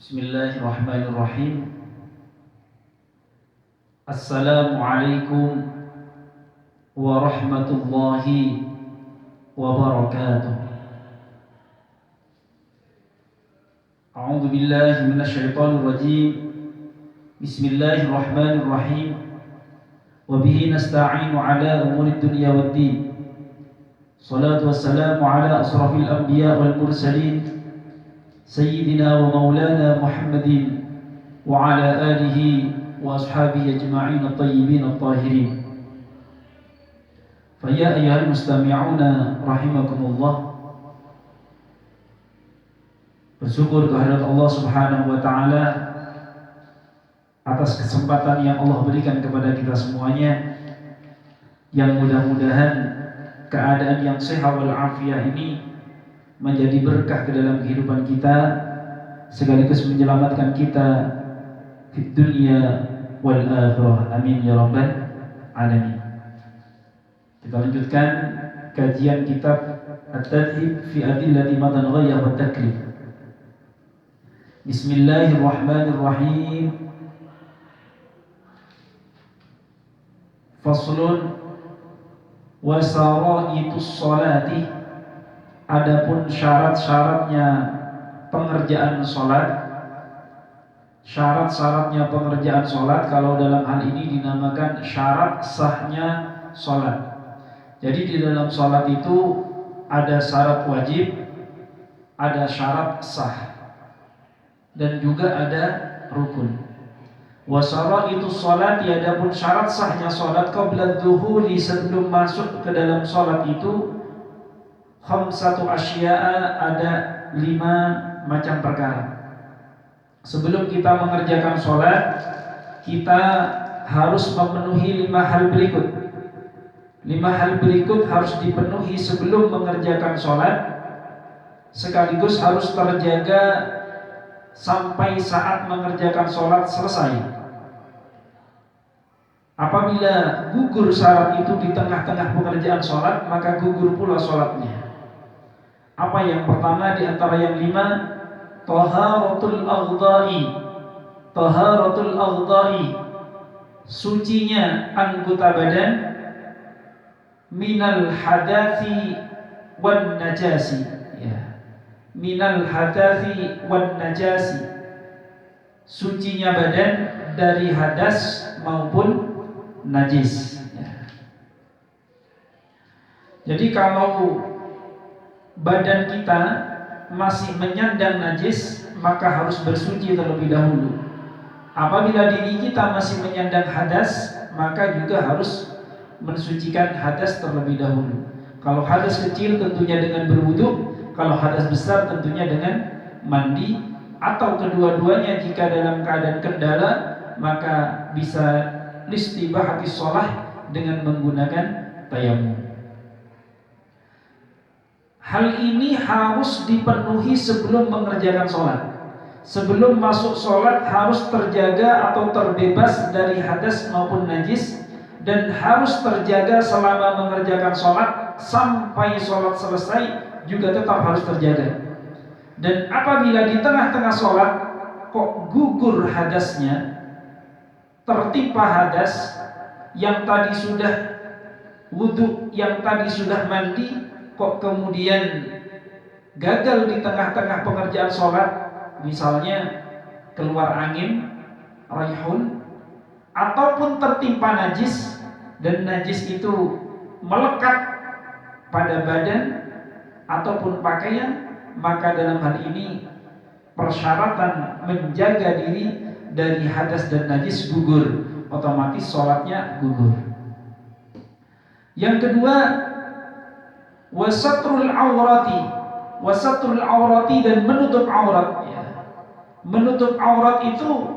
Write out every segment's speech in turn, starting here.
Bismillahirrahmanirrahim. Assalamualaikum warahmatullahi wabarakatuh. A'udzu billahi minasyaitonir rajim. Bismillahirrahmanirrahim. Wa bihi nasta'inu ala umurid dunya waddin. Salatu wassalamu ala asrafil anbiya wal mursalin Sayyidina wa maulana Muhammadin wa ala alihi wa ashabihi ajma'in at-tayyibin at-tahirin. Fa ya ayyuhal mustami'una rahimakumullah. Bersyukur kehadirat Allah Subhanahu wa taala atas kesempatan yang Allah berikan kepada kita semuanya, yang mudah-mudahan keadaan yang sehat wal afiah ini menjadi berkah ke dalam kehidupan kita, sekaligus menyelamatkan kita di dunia wal akhirah. Amin ya rabbal alamin. Kita lanjutkan kajian kitab At-Tadhib fi Adillati Madan Ghayah wa Taklif. Bismillahirrahmanirrahim. Faslun wa saraitus salati. Adapun syarat-syaratnya pengerjaan sholat, syarat-syaratnya pengerjaan sholat, kalau dalam hal ini dinamakan syarat sahnya sholat. Jadi di dalam sholat itu ada syarat wajib, ada syarat sah, dan juga ada rukun. Wasara itu sholat, adapun syarat sahnya sholat qabla dzuhuri, sebelum masuk ke dalam sholat itu khamsatu asya'a, ada 5 macam perkara. Sebelum kita mengerjakan sholat, kita harus memenuhi 5 hal berikut. 5 hal berikut harus dipenuhi sebelum mengerjakan sholat, sekaligus harus terjaga sampai saat mengerjakan sholat selesai. Apabila gugur syarat itu di tengah-tengah pengerjaan sholat, maka gugur pula sholatnya. Apa yang pertama di antara yang 5? Taharatul aghdai. Taharatul aghdai, sucinya anggota badan, minal hadathi wan najasi, ya. Minal hadathi wan najasi, sucinya badan dari hadas maupun najis, ya. Jadi kalau badan kita masih menyandang najis, maka harus bersuci terlebih dahulu. Apabila diri kita masih menyandang hadas, maka juga harus mensucikan hadas terlebih dahulu. Kalau hadas kecil tentunya dengan berwudu, kalau hadas besar tentunya dengan mandi, atau kedua-duanya jika dalam keadaan kendala, maka bisa listibahati sholah dengan menggunakan tayamum. Hal ini harus dipenuhi sebelum mengerjakan sholat. Sebelum masuk sholat harus terjaga atau terbebas dari hadas maupun najis, dan harus terjaga selama mengerjakan sholat sampai sholat selesai juga tetap harus terjaga. Dan apabila di tengah-tengah sholat kok gugur hadasnya, tertimpa hadas, yang tadi sudah wudu, yang tadi sudah mandi, kok kemudian gagal di tengah-tengah pengerjaan sholat, misalnya keluar angin, raihun, ataupun tertimpa najis, dan najis itu melekat pada badan ataupun pakaian, maka dalam hal ini persyaratan menjaga diri dari hadas dan najis gugur, otomatis sholatnya gugur. Yang kedua, wasatrul aurati, dan menutup aurat, ya. Menutup aurat itu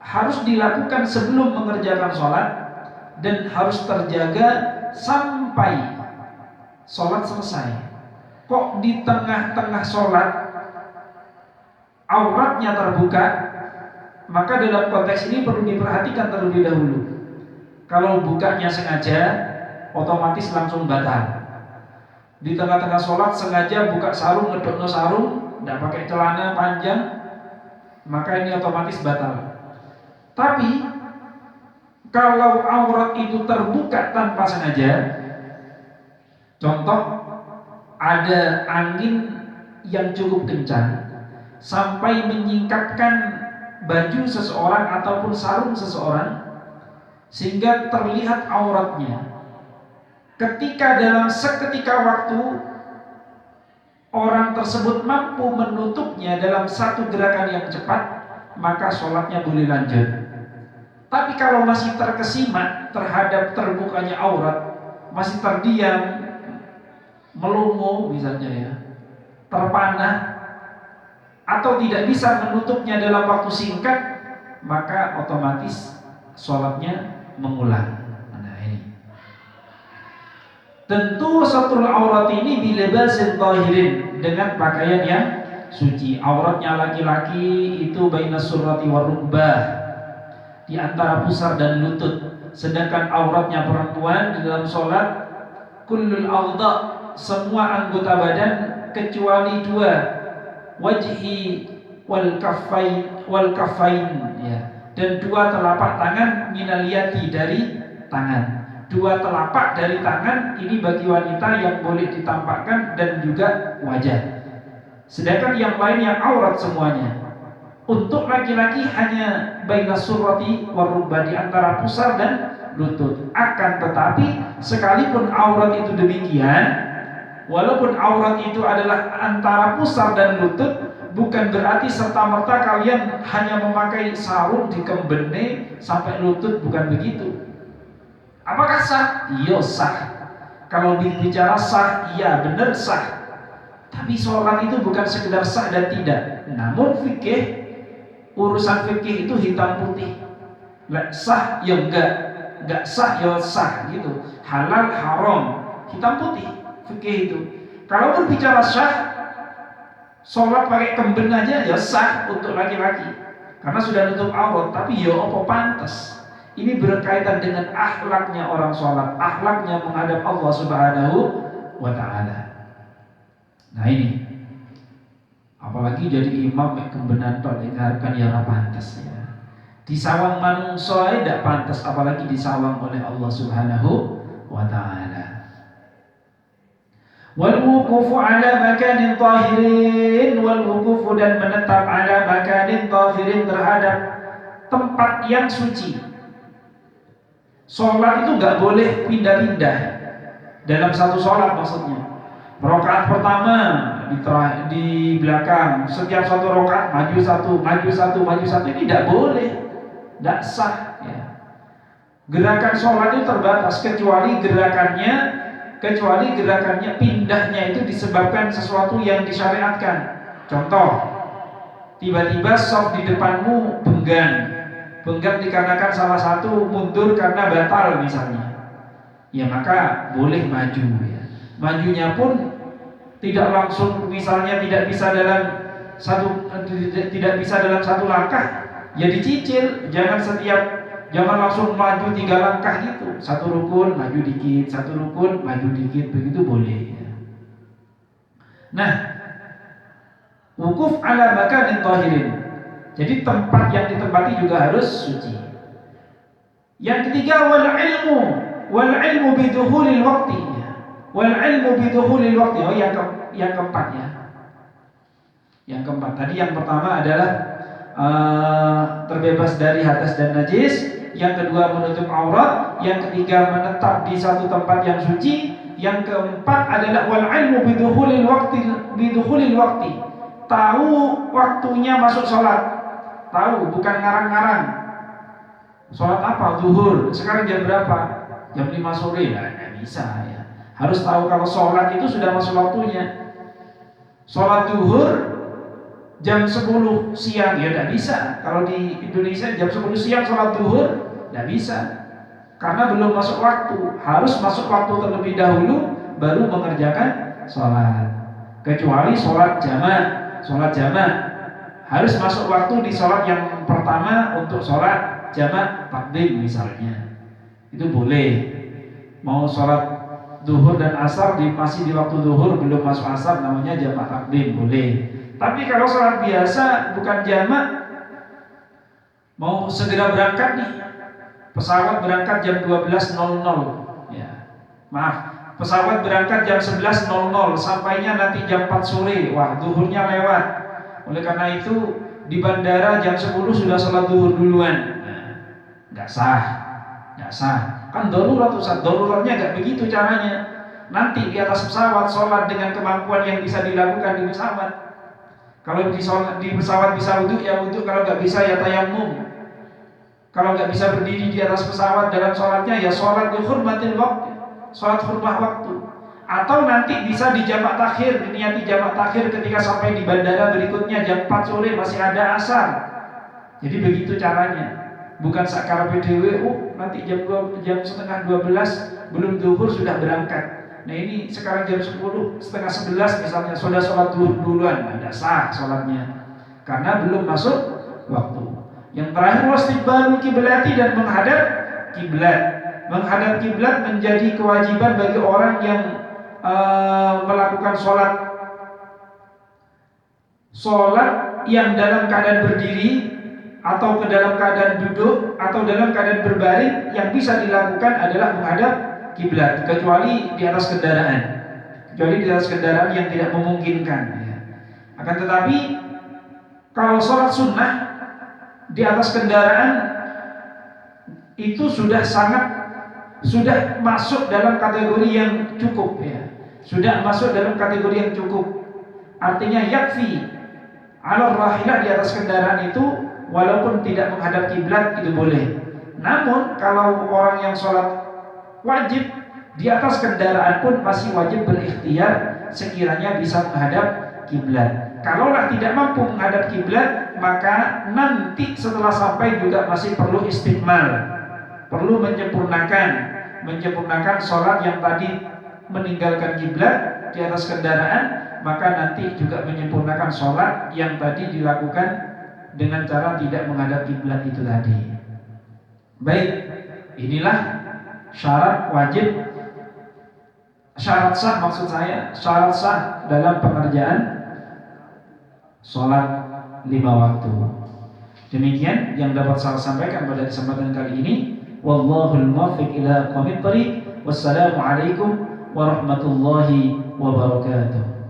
harus dilakukan sebelum mengerjakan sholat, dan harus terjaga sampai sholat selesai. Kok di tengah-tengah sholat auratnya terbuka, maka dalam konteks ini perlu diperhatikan terlebih dahulu. Kalau bukanya sengaja, otomatis langsung batal. Di tengah-tengah sholat sengaja buka sarung, ngedokno sarung, tidak pakai celana panjang, maka ini otomatis batal. Tapi kalau aurat itu terbuka tanpa sengaja, contoh ada angin yang cukup kencang sampai menyingkapkan baju seseorang ataupun sarung seseorang sehingga terlihat auratnya. Ketika dalam seketika waktu orang tersebut mampu menutupnya dalam satu gerakan yang cepat, maka sholatnya boleh lanjut. Tapi kalau masih terkesima terhadap terbukanya aurat, masih terdiam, melongo misalnya ya, terpana, atau tidak bisa menutupnya dalam waktu singkat, maka otomatis sholatnya mengulang. Nah ini. Tentu satrul aurat ini bilebasin tahirin, dengan pakaian yang suci. Auratnya laki-laki itu bainas surrati warukbah, di antara pusar dan lutut. Sedangkan auratnya perempuan di dalam sholat kullul awda, semua anggota badan kecuali dua, wajhi wal kaffain ya, dan dua telapak tangan minal yadi, dari tangan. Dua telapak dari tangan ini bagi wanita yang boleh ditampakkan, dan juga wajah. Sedangkan yang lainnya aurat semuanya. Untuk laki-laki hanya bainas surrati warubah, di antara pusar dan lutut. Akan tetapi sekalipun aurat itu demikian, walaupun aurat itu adalah antara pusar dan lutut, bukan berarti serta-merta kalian hanya memakai sarung dikembene sampai lutut, bukan begitu. Apakah sah? Iya sah. Kalau bicara sah, iya benar sah. Tapi sholat itu bukan sekedar sah dan tidak. Namun fikih, urusan fikih itu hitam putih. Sah ya enggak sah ya sah gitu. Halal haram, hitam putih fikih itu. Kalau berbicara sah, sholat pakai kemben aja ya sah untuk laki-laki, karena sudah nutup aurat. Tapi ya apa pantas? Ini berkaitan dengan akhlaknya orang sholat, akhlaknya menghadap Allah Subhanahu wa Ta'ala. Nah ini, apalagi jadi imam kembenan tok diharapkan ya ora pantas ya. Disawang manungsa tidak pantas, apalagi disawang oleh Allah Subhanahu wa Ta'ala. Wal wuqufu ala makanin tahirin, wal wuqufu, dan menetap ala makanin tahirin, terhadap tempat yang suci. Sholat itu nggak boleh pindah-pindah dalam satu sholat, maksudnya. Rakaat pertama di belakang, setiap satu rakaat maju satu, ini tidak boleh, tidak sah ya. Gerakan sholat itu terbatas, kecuali gerakannya pindahnya itu disebabkan sesuatu yang disyariatkan. Contoh, tiba-tiba shaf di depanmu benggang dikarenakan salah satu mundur karena batal misalnya, ya maka boleh maju ya. Majunya pun tidak langsung, misalnya tidak bisa dalam satu langkah, ya dicicil. Jangan langsung maju 3 langkah gitu. Satu rukun maju dikit, satu rukun maju dikit, begitu boleh ya. Nah, wukuf ala makanin tahirin, jadi tempat yang ditempati juga harus suci. Yang ketiga, wal ilmu biduhulil waqti. Wal ilmu biduhulil waqti. Oh, yang keempat ya. Yang keempat tadi, yang pertama adalah terbebas dari hadas dan najis. Yang kedua menutup aurat. Yang ketiga menetap di satu tempat yang suci. Yang keempat adalah wal ilmu biduhulil waqti. Tahu waktunya masuk sholat. Tahu, bukan ngarang-ngarang. Sholat apa? Zuhur. Sekarang jam berapa? Jam 5 sore. Nah, nggak bisa ya. Harus tahu kalau sholat itu sudah masuk waktunya. Sholat zuhur jam 10 siang, ya nggak bisa. Kalau di Indonesia jam 10 siang sholat zuhur, nggak bisa. Karena belum masuk waktu. Harus masuk waktu terlebih dahulu, baru mengerjakan sholat. Kecuali sholat jamak. Harus masuk waktu di sholat yang pertama untuk sholat jamak takdim misalnya. Itu boleh. Mau sholat zuhur dan asar masih di waktu zuhur, belum masuk asar, namanya jamak takdim, boleh. Tapi kalau sholat biasa bukan jamak, mau segera berangkat nih, pesawat berangkat jam 12.00 ya. Maaf, pesawat berangkat jam 11.00, sampainya nanti jam 4 sore. Wah, zuhurnya lewat. Oleh karena itu di bandara jam 10 sudah sholat zuhur duluan. Nah, nggak sah. Nggak sah. Kan darurat Ustaz, daruratnya nggak begitu caranya. Nanti di atas pesawat sholat dengan kemampuan yang bisa dilakukan di pesawat. Kalau di pesawat bisa wudhu ya wudhu, kalau nggak bisa ya tayamum. Kalau nggak bisa berdiri di atas pesawat dalam sholatnya ya sholat di hurmatil waktu, sholat hurmah waktu. Atau nanti bisa di jamak takhir, diniati jamak takhir ketika sampai di bandara berikutnya jam 4 sore masih ada asar. Jadi begitu caranya. Bukan sakar PDW, nanti jam setengah 12 belum zuhur sudah berangkat. Nah ini sekarang jam 10, setengah 11 misalnya, sudah sholat duluan, tidak sah sholatnya karena belum masuk waktu. Yang terakhir wastiqbalul kiblati, dan menghadap kiblat. Menghadap kiblat menjadi kewajiban bagi orang yang melakukan sholat yang dalam keadaan berdiri atau ke dalam keadaan duduk atau dalam keadaan berbaring. Yang bisa dilakukan adalah menghadap kiblat, kecuali di atas kendaraan, yang tidak memungkinkan ya. Akan tetapi kalau sholat sunnah di atas kendaraan itu sudah masuk dalam kategori yang cukup ya. Sudah masuk dalam kategori yang cukup. Artinya yakfi ala rahilah, di atas kendaraan itu walaupun tidak menghadap kiblat itu boleh. Namun kalau orang yang sholat wajib di atas kendaraan pun masih wajib berikhtiar sekiranya bisa menghadap kiblat. Kalaulah tidak mampu menghadap kiblat, maka nanti setelah sampai juga masih perlu istiqmal, perlu menyempurnakan sholat yang tadi meninggalkan kiblat di atas kendaraan, maka nanti juga menyempurnakan sholat yang tadi dilakukan dengan cara tidak menghadap kiblat itu tadi. Baik, inilah syarat wajib, syarat sah maksud saya, syarat sah dalam pengerjaan sholat 5 waktu. Demikian yang dapat saya sampaikan pada kesempatan kali ini. Wallahul muwaffiq ila aqwamit thoriq. Wassalamualaikum warahmatullahi wabarakatuh.